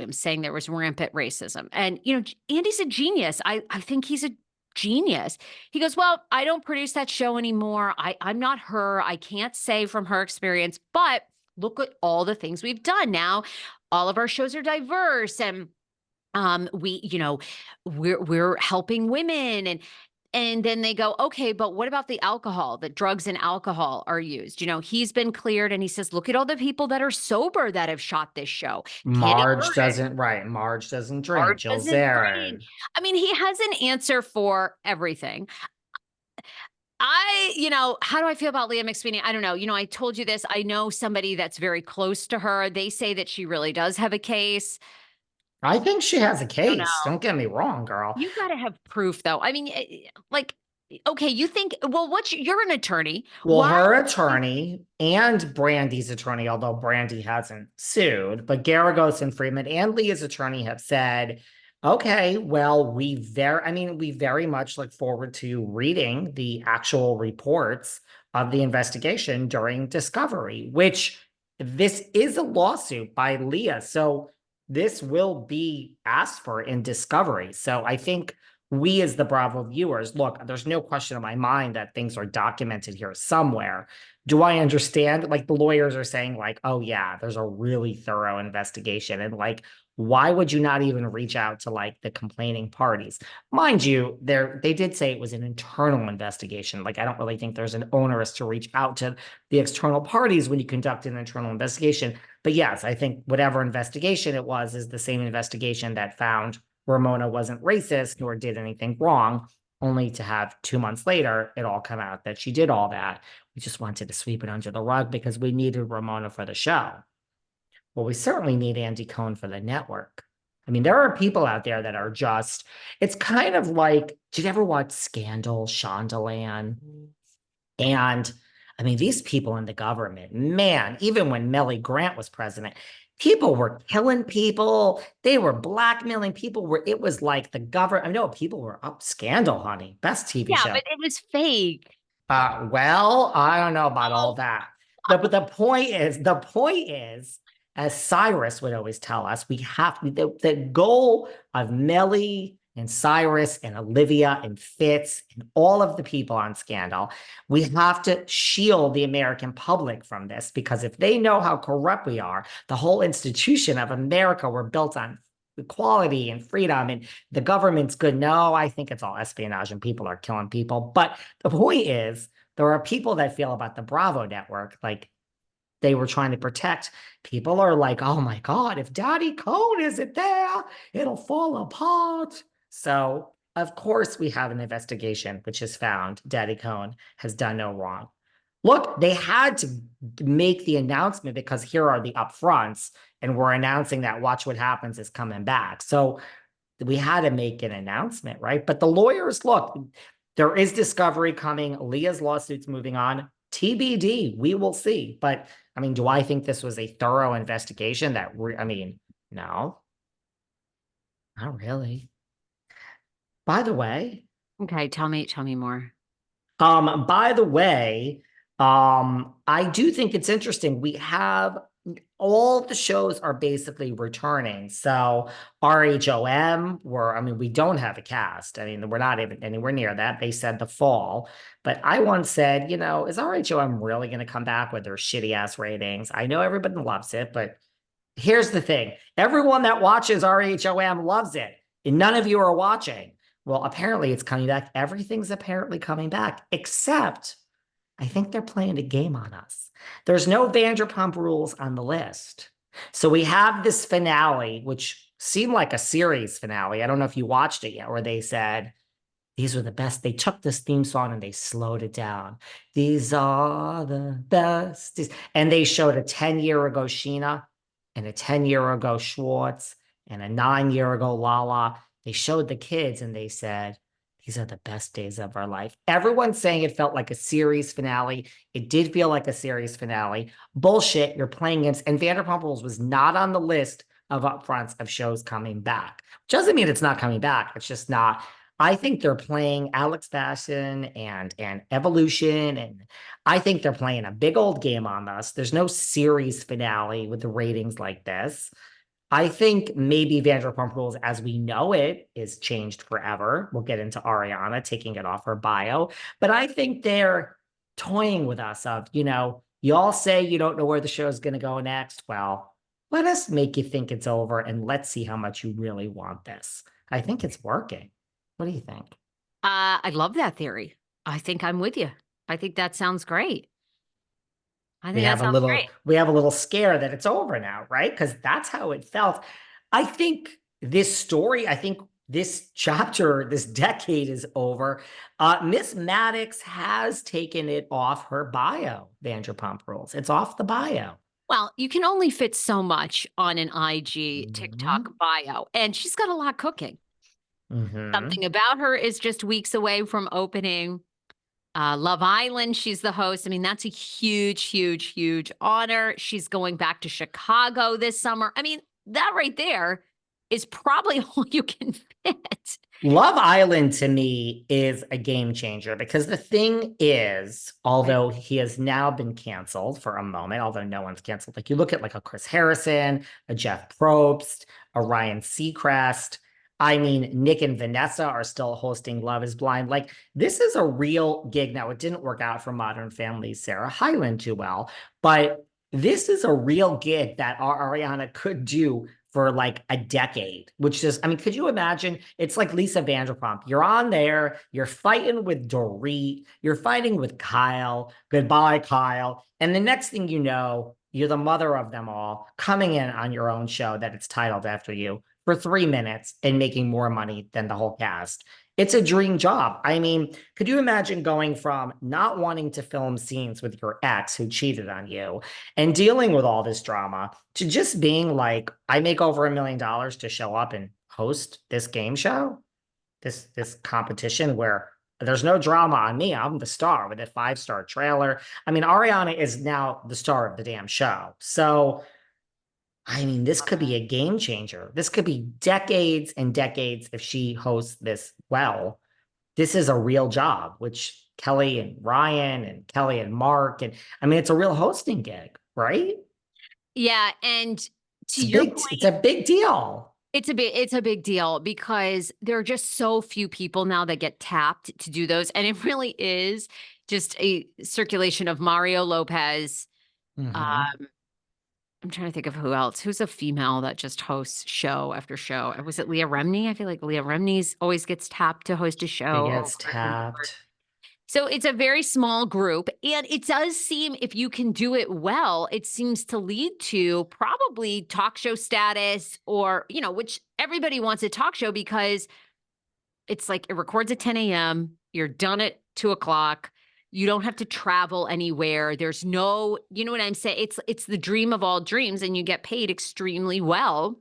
him, saying there was rampant racism. And, Andy's a genius. I think he's a genius. He goes, well, I don't produce that show anymore. I'm not her. I can't say from her experience, but look at all the things we've done now. All of our shows are diverse, and we, we're helping women, and then they go, okay, but what about the alcohol? The drugs and alcohol are used. He's been cleared, and he says, look at all the people that are sober that have shot this show. Kenny Burton, Marge doesn't drink. Marge Jill doesn't drink. Zarin. I mean, he has an answer for everything. How do I feel about Leah McSweeney? I don't know. I told you this. I know somebody that's very close to her. They say that she really does have a case. I think she has a I don't case. know. Don't get me wrong, girl. You got to have proof, though. I mean, okay, you think, well, you're an attorney. Well, Why? her attorney and Brandi's attorney, although Brandi hasn't sued, but Garagos and Freeman and Leah's attorney have said, okay, well, we very much look forward to reading the actual reports of the investigation during discovery, which this is a lawsuit by Leah. So this will be asked for in discovery. So I think we as the Bravo viewers, look, there's no question in my mind that things are documented here somewhere. Do I understand? Like the lawyers are saying like, oh yeah, there's a really thorough investigation. And like, why would you not even reach out to like the complaining parties? Mind you, they did say it was an internal investigation. Like, I don't really think there's an onerous to reach out to the external parties when you conduct an internal investigation. But yes, I think whatever investigation it was is the same investigation that found Ramona wasn't racist nor did anything wrong, only to have 2 months later, it all come out that she did all that. We just wanted to sweep it under the rug because we needed Ramona for the show. Well, we certainly need Andy Cohen for the network. I mean, there are people out there that are just, it's kind of like, did you ever watch Scandal, Shondaland? And I mean, these people in the government, man, even when Melly Grant was president, people were killing people. They were blackmailing people where it was like the government. I know people were up Scandal, honey. Best TV Yeah, show. but it was fake. Well, I don't know about all Oh, that. But the point is, as Cyrus would always tell us, we have the goal of Melly and Cyrus and Olivia and Fitz and all of the people on Scandal. We have to shield the American public from this because if they know how corrupt we are, the whole institution of America were built on equality and freedom and the government's good. No, I think it's all espionage and people are killing people. But the point is, there are people that feel about the Bravo network like they were trying to protect. People are like, oh my God, if Daddy Cohen isn't there, it'll fall apart. So, of course, we have an investigation which has found Daddy Cohen has done no wrong. Look, they had to make the announcement because here are the upfronts, and we're announcing that Watch What Happens is coming back. So we had to make an announcement, right? But the lawyers, look, there is discovery coming. Leah's lawsuit's moving on. TBD, we will see. But I mean, do I think this was a thorough investigation no, not really. By the way, okay. Tell me more. By the way, I do think it's interesting. We have all the shows are basically returning. So RHOM, we don't have a cast. I mean, we're not even anywhere near that. They said the fall. But I once said, is RHOM really going to come back with their shitty ass ratings? I know everybody loves it, but here's the thing. Everyone that watches RHOM loves it, and none of you are watching. Well, apparently it's coming back. Everything's apparently coming back, except I think they're playing a game on us. There's no Vanderpump Rules on the list. So we have this finale, which seemed like a series finale. I don't know if you watched it yet, where they said, these were the best. They took this theme song and they slowed it down. These are the best. And they showed a 10-year ago Sheena and a 10-year ago Schwartz and a 9-year ago Lala. They showed the kids and they said, these are the best days of our life. Everyone's saying it felt like a series finale. It did feel like a series finale. Bullshit. You're playing games. And Vanderpump Rules was not on the list of upfronts of shows coming back. Which doesn't mean it's not coming back. It's just not. I think they're playing Alex Fashion and Evolution. And I think they're playing a big old game on us. There's no series finale with the ratings like this. I think maybe Vanderpump Rules as we know it is changed forever. We'll get into Ariana taking it off her bio, but I think they're toying with us of, y'all say you don't know where the show is going to go next. Well, let us make you think it's over and let's see how much you really want this. I think it's working. What do you think? I love that theory. I think I'm with you. I think that sounds great. I think that sounds great. We have a little scare that it's over now, right? Because that's how it felt. I think I think this chapter, this decade is over. Miss Maddox has taken it off her bio, Vanderpump Rules. It's off the bio. Well, you can only fit so much on an IG TikTok bio, and she's got a lot cooking. Something About Her is just weeks away from opening. Love Island, she's the host. I mean, that's a huge, huge, huge honor. She's going back to Chicago this summer. I mean, that right there is probably all you can fit. Love Island to me is a game changer because the thing is, although he has now been canceled for a moment, although no one's canceled, like you look at like a Chris Harrison, a Jeff Probst, a Ryan Seacrest. I mean, Nick and Vanessa are still hosting Love is Blind. Like, this is a real gig. Now, it didn't work out for Modern Family Sarah Hyland too well, but this is a real gig that Ariana could do for like a decade, which is, I mean, could you imagine? It's like Lisa Vanderpump. You're on there, you're fighting with Dorit, you're fighting with Kyle. Goodbye, Kyle. And the next thing you know, you're the mother of them all coming in on your own show that it's titled after you for 3 minutes and making more money than the whole cast. It's a dream job. I mean, could you imagine going from not wanting to film scenes with your ex who cheated on you and dealing with all this drama to just being like, I make over $1 million to show up and host this game show, this competition where there's no drama on me. I'm the star with a 5-star trailer. I mean, Ariana is now the star of the damn show. So I mean, this could be a game changer. This could be decades and decades if she hosts this well. This is a real job, which Kelly and Ryan and Kelly and Mark, and I mean, it's a real hosting gig, right? Yeah, and to your point, it's a big deal. It's a big deal because there are just so few people now that get tapped to do those, and it really is just a circulation of Mario Lopez. I'm trying to think of who else. Who's a female that just hosts show after show? Was it Leah Remini? I feel like Leah Remini's always gets tapped to host a show. She gets tapped. So it's a very small group. And it does seem, if you can do it well, it seems to lead to probably talk show status or, which everybody wants a talk show because it's like it records at 10 a.m. You're done at 2:00. You don't have to travel anywhere. There's no, you know what I'm saying? It's the dream of all dreams and you get paid extremely well.